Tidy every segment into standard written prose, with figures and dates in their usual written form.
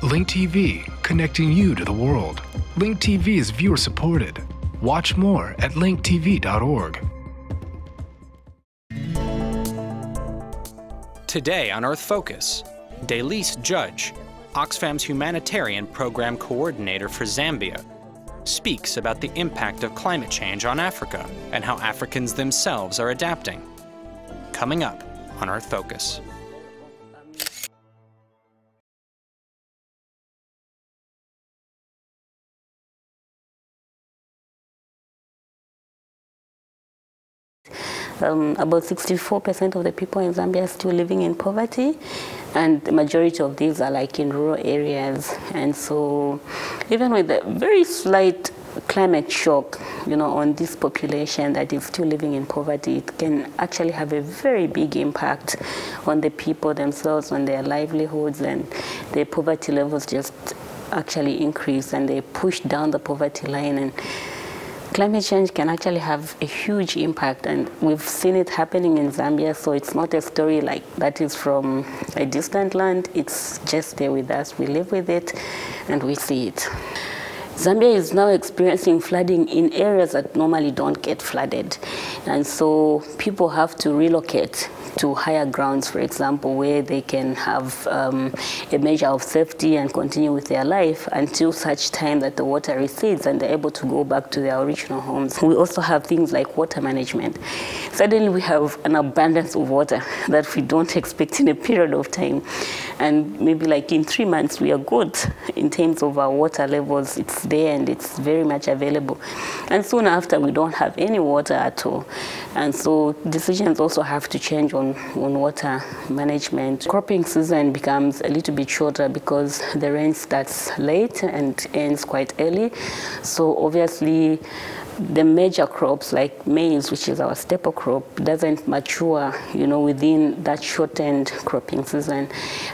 Link TV, connecting you to the world. Link TV is viewer supported. Watch more at linktv.org. Today on Earth Focus, Dailes Judge, Oxfam's Humanitarian Program Coordinator for Zambia, speaks about the impact of climate change on Africa and how Africans themselves are adapting. Coming up on Earth Focus. About 64% of the people in Zambia are still living in poverty, and the majority of these are like in rural areas. And so even with a very slight climate shock, on this population that is still living in poverty, it can actually have a very big impact on the people themselves, on their livelihoods, and their poverty levels just actually increase, and they push down the poverty line. And climate change can actually have a huge impact, and we've seen it happening in Zambia, so it's not a story like that is from a distant land. It's just there with us. We live with it, and we see it. Zambia is now experiencing flooding in areas that normally don't get flooded, and so people have to relocate to higher grounds, for example, where they can have a measure of safety and continue with their life until such time that the water recedes and they're able to go back to their original homes. We also have things like water management. Suddenly we have an abundance of water that we don't expect in a period of time. And maybe like in 3 months, we are good in terms of our water levels. It's there and it's very much available. And soon after, we don't have any water at all. And so decisions also have to change on water management. Cropping season becomes a little bit shorter because the rain starts late and ends quite early. So obviously, the major crops like maize, which is our staple crop, doesn't mature, within that shortened cropping season.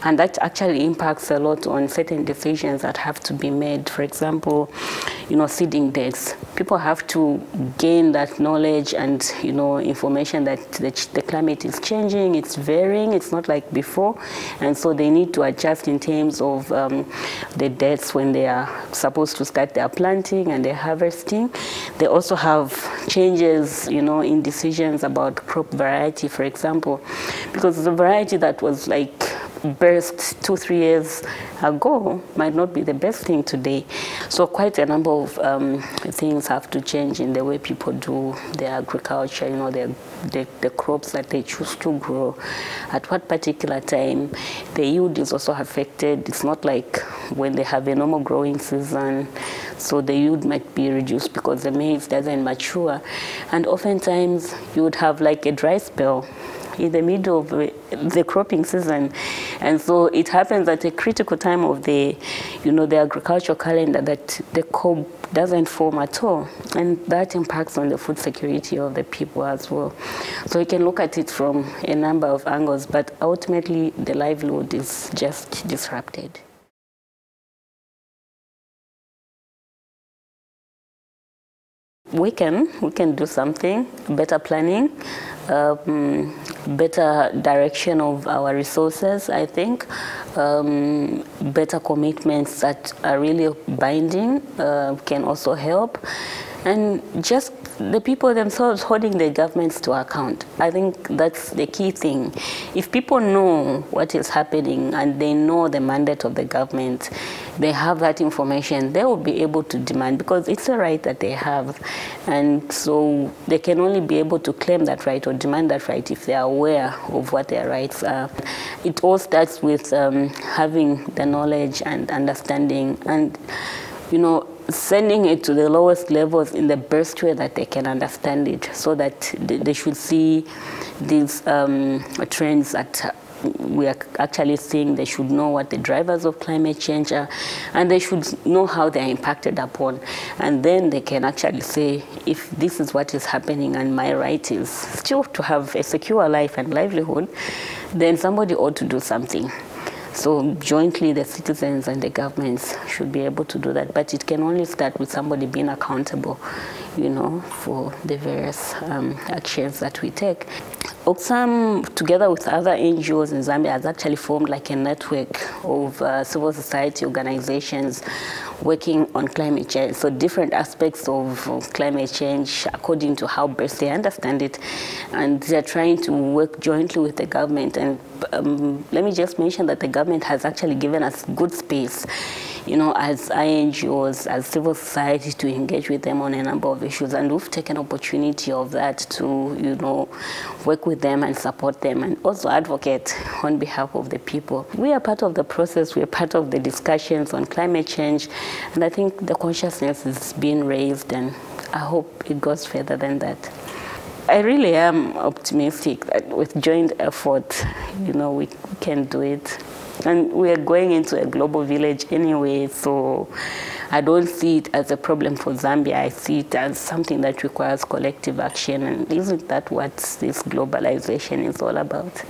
And that actually impacts a lot on certain decisions that have to be made. For example, seeding dates. People have to gain that knowledge and, information that the climate is changing, it's varying, it's not like before. And so they need to adjust in terms of the dates when they are supposed to start their planting and their harvesting. They also have changes, in decisions about crop variety, for example, because the variety that was like burst 2-3 years ago might not be the best thing today. So quite a number of things have to change in the way people do their agriculture, the crops that they choose to grow, at what particular time. The yield is also affected. It's not like when they have a normal growing season, so the yield might be reduced because the maize doesn't mature. And oftentimes you would have like a dry spell in the middle of the cropping season. And so it happens at a critical time of the agricultural calendar that the crop doesn't form at all. And that impacts on the food security of the people as well. So you can look at it from a number of angles, but ultimately the livelihood is just disrupted. We can do something, better planning, better direction of our resources, I think, better commitments that are really binding can also help, and just the people themselves holding their governments to account. I think that's the key thing. If people know what is happening and they know the mandate of the government, they have that information, they will be able to demand, because it's a right that they have. And so they can only be able to claim that right or demand that right if they are aware of what their rights are. It all starts with having the knowledge and understanding, and sending it to the lowest levels in the best way that they can understand it, so that they should see these trends that we are actually seeing. They should know what the drivers of climate change are, and they should know how they are impacted upon. And then they can actually say, if this is what is happening and my right is still to have a secure life and livelihood, then somebody ought to do something. So jointly, the citizens and the governments should be able to do that. But it can only start with somebody being accountable, for the various actions that we take. Oxfam, together with other NGOs in Zambia, has actually formed like a network of civil society organizations working on climate change. So different aspects of climate change according to how best they understand it. And they're trying to work jointly with the government. And let me just mention that the government has actually given us good space, you know, as NGOs, as civil society, to engage with them on a number of issues. And we've taken opportunity of that to, you know, work with them and support them and also advocate on behalf of the people. We are part of the process. We are part of the discussions on climate change. And I think the consciousness is being raised, and I hope it goes further than that. I really am optimistic that with joint effort, you know, we can do it. And we are going into a global village anyway, so I don't see it as a problem for Zambia. I see it as something that requires collective action, and isn't that what this globalization is all about?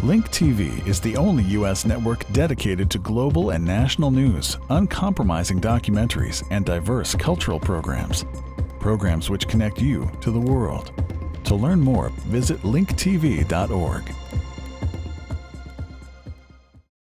Link TV is the only U.S. network dedicated to global and national news, uncompromising documentaries, and diverse cultural programs. Programs which connect you to the world. To learn more, visit linktv.org.